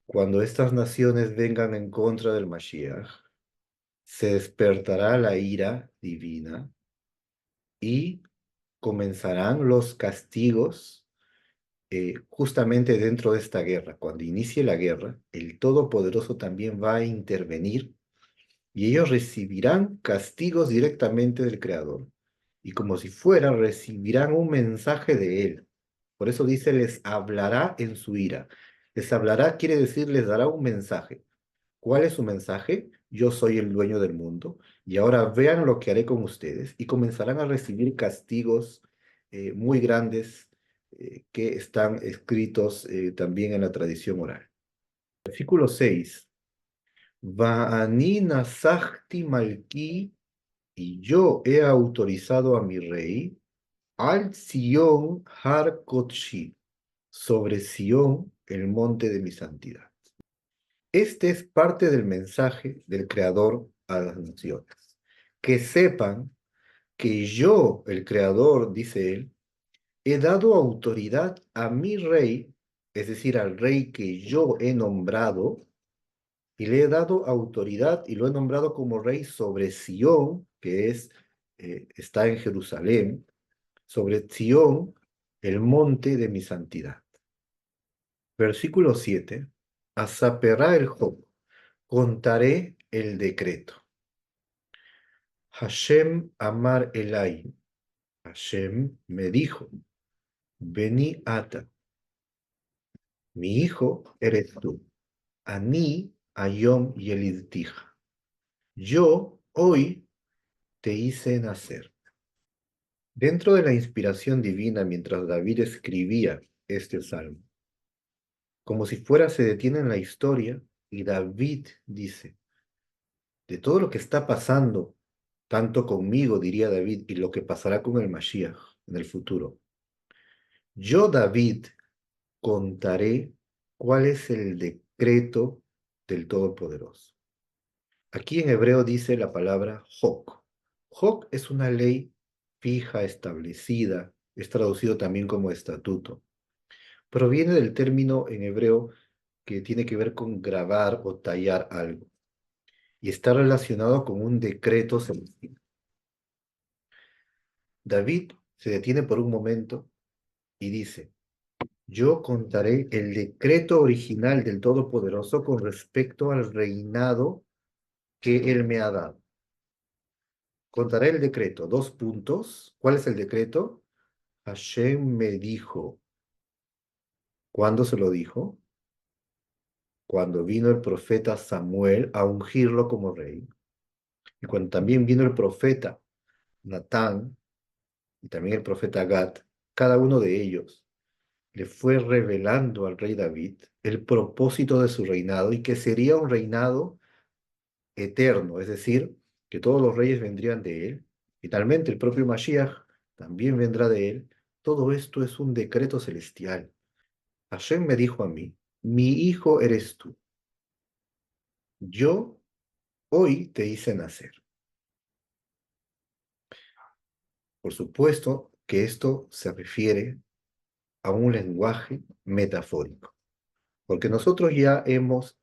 cuando estas naciones vengan en contra del Mashiach, se despertará la ira divina y comenzarán los castigos justamente dentro de esta guerra. Cuando inicie la guerra, el Todopoderoso también va a intervenir y ellos recibirán castigos directamente del Creador. Y como si fuera, recibirán un mensaje de Él. Por eso dice, les hablará en su ira. Les hablará quiere decir, les dará un mensaje. ¿Cuál es su mensaje? Yo soy el dueño del mundo y ahora vean lo que haré con ustedes y comenzarán a recibir castigos muy grandes que están escritos también en la tradición oral. Versículo 6. Va'ani nasachti malki, y yo he autorizado a mi rey, al Sion har Kotshi, sobre Sion, el monte de mi santidad. Este es parte del mensaje del Creador a las naciones. Que sepan que yo, el Creador, dice él, he dado autoridad a mi rey, es decir, al rey que yo he nombrado, y le he dado autoridad y lo he nombrado como rey sobre Sión, que está en Jerusalén, sobre Sión, el monte de mi santidad. Versículo 7. Asaperá el Job, contaré el decreto. Hashem Amar Elai, Hashem me dijo, Beni Ata, mi hijo eres tú, Ani Ayom Yelidtija, yo hoy te hice nacer. Dentro de la inspiración divina, mientras David escribía este salmo, como si fuera se detiene en la historia y David dice, de todo lo que está pasando, tanto conmigo, diría David, y lo que pasará con el Mashiach en el futuro. Yo, David, contaré cuál es el decreto del Todopoderoso. Aquí en hebreo dice la palabra Hok. Hok es una ley fija, establecida, es traducido también como estatuto. Proviene del término en hebreo que tiene que ver con grabar o tallar algo y está relacionado con un decreto celestial. David se detiene por un momento y dice, yo contaré el decreto original del Todopoderoso con respecto al reinado que Él me ha dado. Contaré el decreto. Dos puntos. ¿Cuál es el decreto? Hashem me dijo. ¿Cuándo se lo dijo? Cuando vino el profeta Samuel a ungirlo como rey. Y cuando también vino el profeta Natán y también el profeta Gad, cada uno de ellos le fue revelando al rey David el propósito de su reinado y que sería un reinado eterno, es decir, que todos los reyes vendrían de él, finalmente el propio Mashiach también vendrá de él. Todo esto es un decreto celestial. Hashem me dijo a mí, mi hijo eres tú, yo hoy te hice nacer. Por supuesto que esto se refiere a un lenguaje metafórico, porque nosotros ya hemos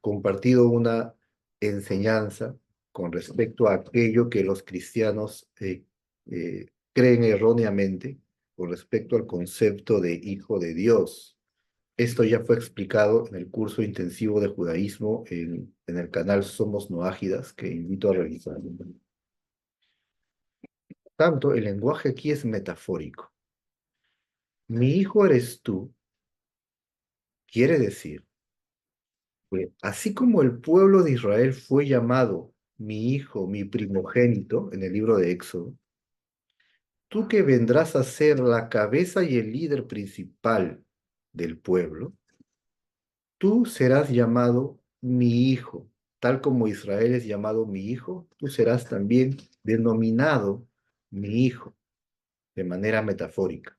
compartido una enseñanza con respecto a aquello que los cristianos creen erróneamente con respecto al concepto de hijo de Dios. Esto ya fue explicado en el curso intensivo de judaísmo en el canal Somos Noágidas, que invito a revisar. Tanto, el lenguaje aquí es metafórico. Mi hijo eres tú, quiere decir que así como el pueblo de Israel fue llamado mi hijo, mi primogénito, en el libro de Éxodo, tú que vendrás a ser la cabeza y el líder principal del pueblo, tú serás llamado mi hijo, tal como Israel es llamado mi hijo, tú serás también denominado mi hijo, de manera metafórica.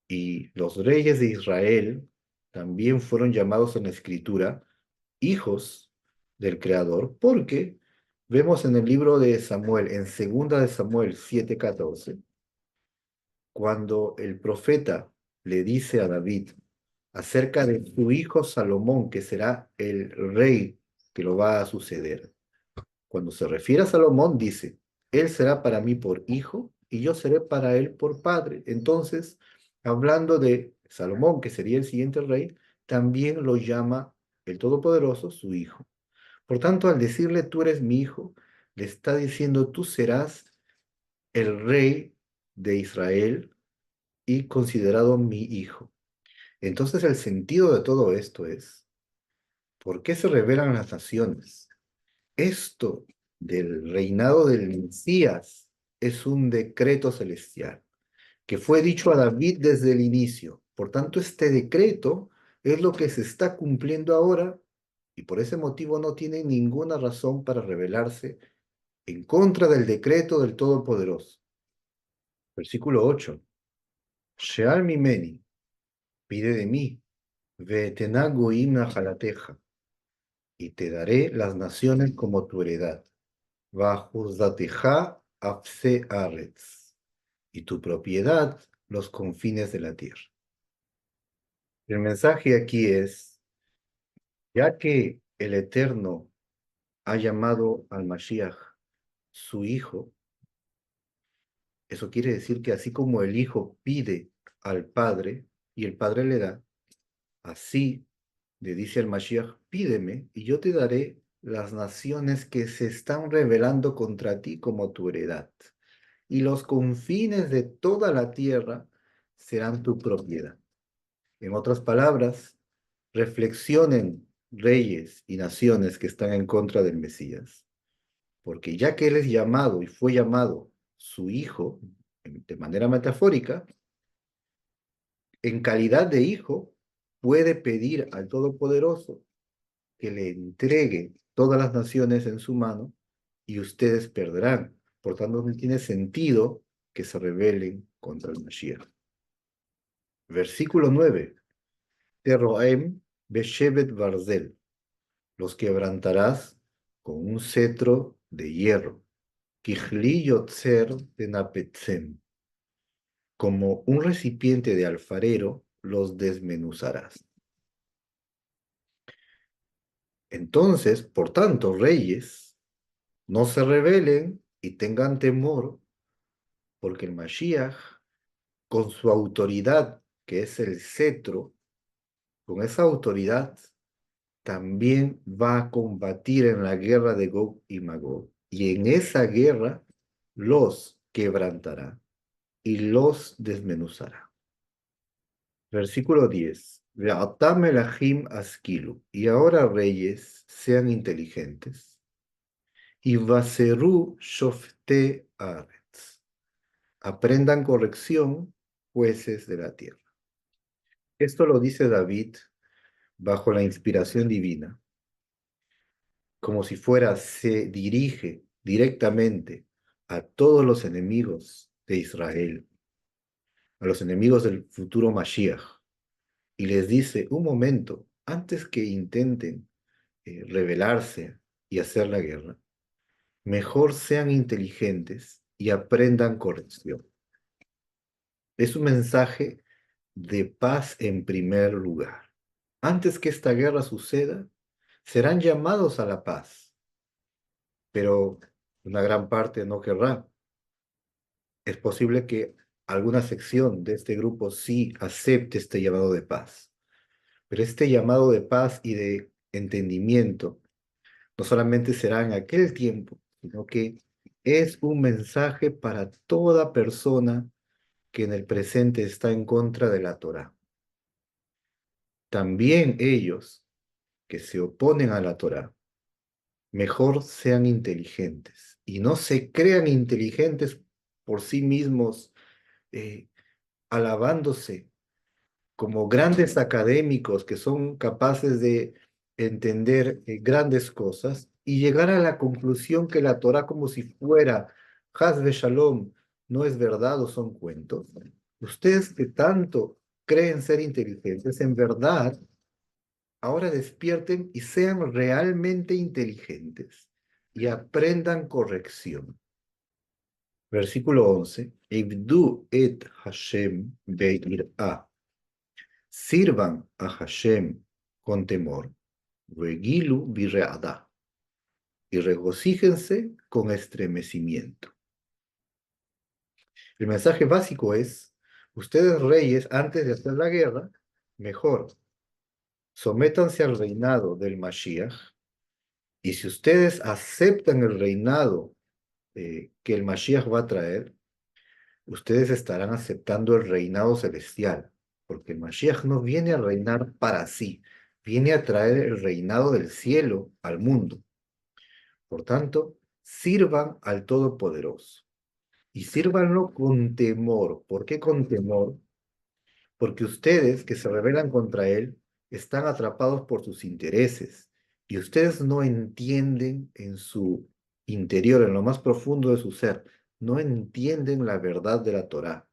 Y los reyes de Israel también fueron llamados en la escritura hijos del Creador, porque vemos en el libro de Samuel, en segunda de Samuel 7:14, cuando el profeta le dice a David acerca de su hijo Salomón, que será el rey que lo va a suceder. Cuando se refiere a Salomón, dice, él será para mí por hijo y yo seré para él por padre. Entonces, hablando de Salomón, que sería el siguiente rey, también lo llama el Todopoderoso su hijo. Por tanto, al decirle tú eres mi hijo, le está diciendo tú serás el rey de Israel y considerado mi hijo. Entonces, el sentido de todo esto es, ¿por qué se revelan las naciones? Esto del reinado del Mesías es un decreto celestial que fue dicho a David desde el inicio. Por tanto, este decreto es lo que se está cumpliendo ahora y por ese motivo no tiene ninguna razón para rebelarse en contra del decreto del Todopoderoso. Versículo 8. Sheal mimeni, pide de mí, ve'etena goim nachalateja, y te daré las naciones como tu heredad. Vajuzdateja afse aretz, y tu propiedad los confines de la tierra. El mensaje aquí es, ya que el Eterno ha llamado al Mashiach su hijo, eso quiere decir que así como el hijo pide al Padre y el Padre le da, así le dice al Mashiach, pídeme y yo te daré las naciones que se están rebelando contra ti como tu heredad. Y los confines de toda la tierra serán tu propiedad. En otras palabras, reflexionen reyes y naciones que están en contra del Mesías, porque ya que él es llamado y fue llamado su hijo, de manera metafórica, en calidad de hijo, puede pedir al Todopoderoso que le entregue todas las naciones en su mano y ustedes perderán. Por tanto, no tiene sentido que se rebelen contra el Mashiach. Versículo 9. Teroem Beshevet Barzel, los quebrantarás con un cetro de hierro. Kijli Yotzer de Napetzem, como un recipiente de alfarero los desmenuzarás. Entonces, por tanto, reyes, no se rebelen y tengan temor, porque el Mashiach, con su autoridad, que es el cetro, con esa autoridad, también va a combatir en la guerra de Gog y Magog. Y en esa guerra los quebrantará y los desmenuzará. Versículo 10. Ve'atam melachim askilu. Y ahora reyes sean inteligentes. Y vaseru shofte aretz. Aprendan corrección, jueces de la tierra. Esto lo dice David bajo la inspiración divina, como si fuera, se dirige directamente a todos los enemigos de Israel, a los enemigos del futuro Mashiach, y les dice, un momento, antes que intenten rebelarse y hacer la guerra, mejor sean inteligentes y aprendan corrección. Es un mensaje de paz en primer lugar. Antes que esta guerra suceda, serán llamados a la paz, pero una gran parte no querrá. Es posible que alguna sección de este grupo sí acepte este llamado de paz, pero este llamado de paz y de entendimiento no solamente será en aquel tiempo, sino que es un mensaje para toda persona que en el presente está en contra de la Torá. También ellos que se oponen a la Torá, mejor sean inteligentes y no se crean inteligentes por sí mismos, eh, alabándose como grandes académicos que son capaces de entender grandes cosas y llegar a la conclusión que la Torá como si fuera Haz de Shalom no es verdad o son cuentos. Ustedes que tanto creen ser inteligentes, en verdad, ahora despierten y sean realmente inteligentes y aprendan corrección. Versículo 11. Ibdu et Hashem be'ir'a. Sirvan a Hashem con temor, regilu birreadá, y regocíjense con estremecimiento. El mensaje básico es, ustedes reyes, antes de hacer la guerra, mejor, sométanse al reinado del Mashiach, y si ustedes aceptan el reinado que el Mashiach va a traer, ustedes estarán aceptando el reinado celestial, porque el Mashiach no viene a reinar para sí, viene a traer el reinado del cielo al mundo. Por tanto, sirvan al Todopoderoso y sírvanlo con temor. ¿Por qué con temor? Porque ustedes que se rebelan contra él están atrapados por sus intereses y ustedes no entienden en su interior, en lo más profundo de su ser, no entienden la verdad de la Torá.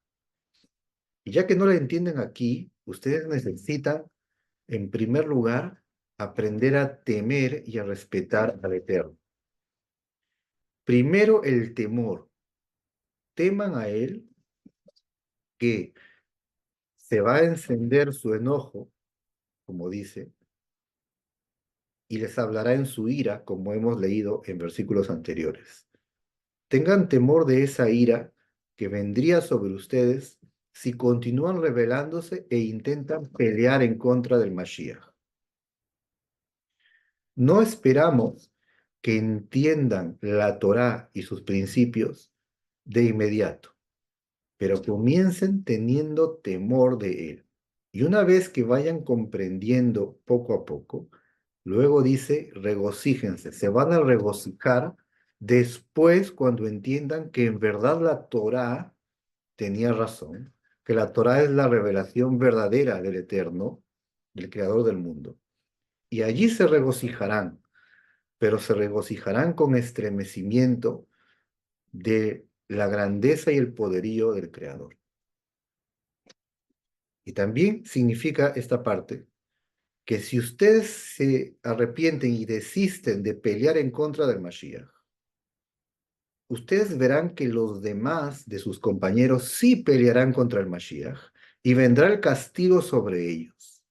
Y ya que no la entienden aquí, ustedes necesitan, en primer lugar, aprender a temer y a respetar al Eterno. Primero el temor. Teman a Él, que se va a encender su enojo, como dice, y les hablará en su ira, como hemos leído en versículos anteriores. Tengan temor de esa ira que vendría sobre ustedes si continúan rebelándose e intentan pelear en contra del Mashiach. No esperamos que entiendan la Torá y sus principios de inmediato, pero comiencen teniendo temor de él. Y una vez que vayan comprendiendo poco a poco, luego dice, regocíjense, se van a regocijar después cuando entiendan que en verdad la Torá tenía razón, que la Torá es la revelación verdadera del Eterno, del Creador del mundo. Y allí se regocijarán, pero se regocijarán con estremecimiento de la grandeza y el poderío del Creador. Y también significa esta parte que si ustedes se arrepienten y desisten de pelear en contra del Mashiach, ustedes verán que los demás de sus compañeros sí pelearán contra el Mashiach y vendrá el castigo sobre ellos.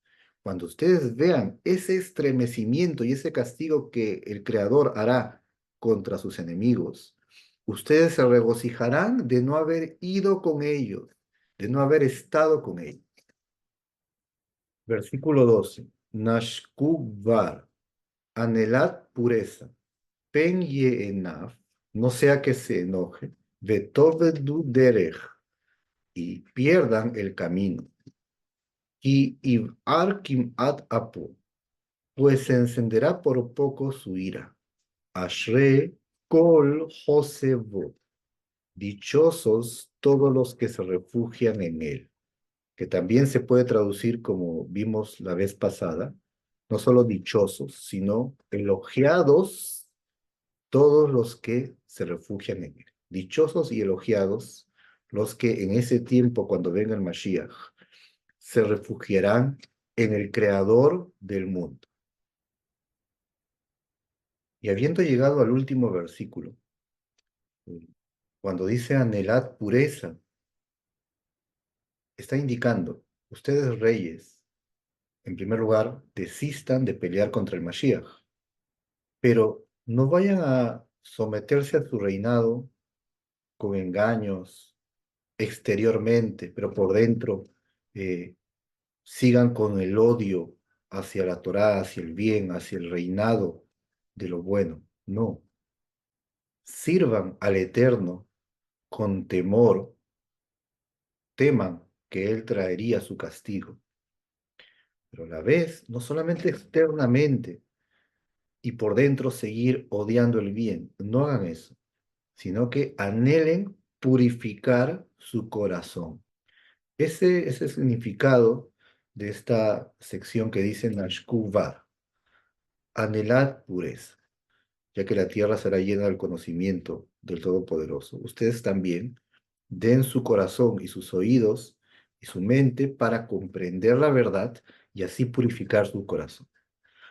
Cuando ustedes vean ese estremecimiento y ese castigo que el Creador hará contra sus enemigos, ustedes se regocijarán de no haber ido con ellos, de no haber estado con ellos. Versículo 12. Nashkubar, anhelad pureza, pen enaf, no sea que se enoje, vetovedu derech, y pierdan el camino. Y ib'ar kim'at apu, pues se encenderá por poco su ira. Ashre kol josevo, dichosos todos los que se refugian en él, que también se puede traducir como vimos la vez pasada, no solo dichosos, sino elogiados todos los que se refugian en él. Dichosos y elogiados los que en ese tiempo, cuando venga el Mashiach, se refugiarán en el Creador del mundo. Y habiendo llegado al último versículo, cuando dice anhelad pureza, está indicando, ustedes reyes, en primer lugar, desistan de pelear contra el Mashiach, pero no vayan a someterse a su reinado con engaños exteriormente, pero por dentro sigan con el odio hacia la Torá, hacia el bien, hacia el reinado de lo bueno. No, sirvan al Eterno con temor, teman que Él traería su castigo, pero a la vez, no solamente externamente y por dentro seguir odiando el bien, no hagan eso, sino que anhelen purificar su corazón. Ese es el significado de esta sección que dice Nashkuvar, anhelad pureza, ya que la tierra será llena del conocimiento del Todopoderoso. Ustedes también den su corazón y sus oídos y su mente para comprender la verdad y así purificar su corazón.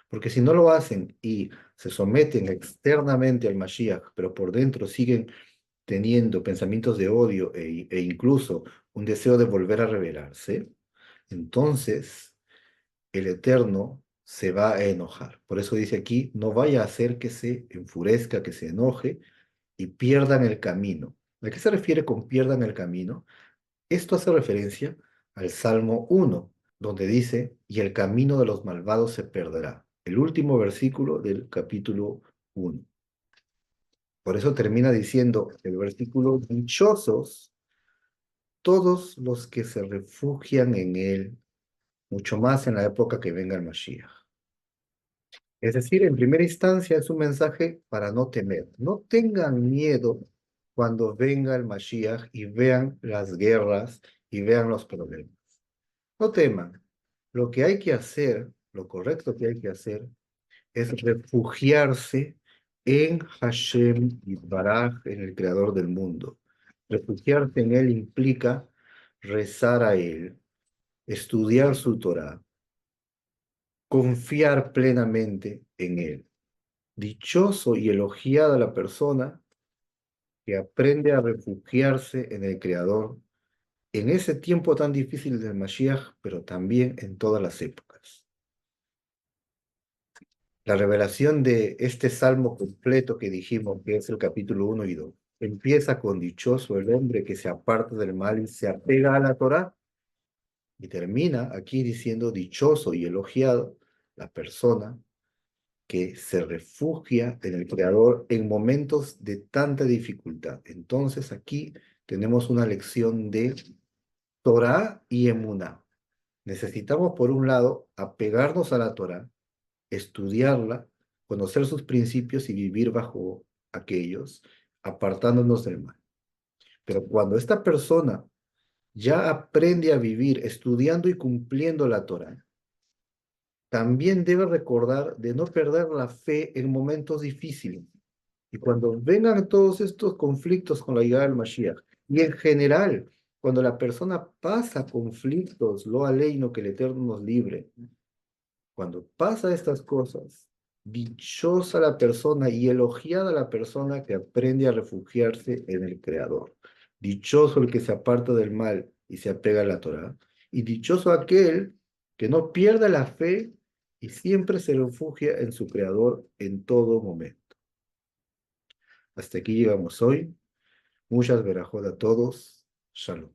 Porque si no lo hacen y se someten externamente al Mashiach, pero por dentro siguen teniendo pensamientos de odio e incluso un deseo de volver a rebelarse, entonces el Eterno se va a enojar. Por eso dice aquí, no vaya a hacer que se enfurezca, que se enoje y pierdan el camino. ¿A qué se refiere con pierdan el camino? Esto hace referencia al Salmo 1, donde dice, y el camino de los malvados se perderá. El último versículo del capítulo 1. Por eso termina diciendo el versículo, dichosos todos los que se refugian en él, mucho más en la época que venga el Mashiach. Es decir, en primera instancia es un mensaje para no temer. No tengan miedo cuando venga el Mashiach y vean las guerras y vean los problemas. No teman. Lo que hay que hacer, lo correcto que hay que hacer, es refugiarse en Hashem Yitbaraj, en el Creador del mundo. Refugiarse en Él implica rezar a Él, estudiar su Torah, confiar plenamente en Él. Dichoso y elogiada la persona que aprende a refugiarse en el Creador en ese tiempo tan difícil del Mashiach, pero también en todas las épocas. La revelación de este salmo completo que dijimos, que es el capítulo 1 y 2, empieza con dichoso el hombre que se aparta del mal y se apega a la Torá, y termina aquí diciendo dichoso y elogiado la persona que se refugia en el Creador en momentos de tanta dificultad. Entonces aquí tenemos una lección de Torá y Emuná. Necesitamos, por un lado, apegarnos a la Torá, estudiarla, conocer sus principios y vivir bajo aquellos, apartándonos del mal. Pero cuando esta persona ya aprende a vivir estudiando y cumpliendo la Torá, también debe recordar de no perder la fe en momentos difíciles. Y cuando vengan todos estos conflictos con la llegada del Mashiach, y en general, cuando la persona pasa conflictos, lo aleino que el Eterno nos libre, cuando pasa estas cosas, dichosa la persona y elogiada la persona que aprende a refugiarse en el Creador. Dichoso el que se aparta del mal y se apega a la Torá. Y dichoso aquel que no pierda la fe y siempre se refugia en su Creador en todo momento. Hasta aquí llegamos hoy. Muchas verajot a todos. Shalom.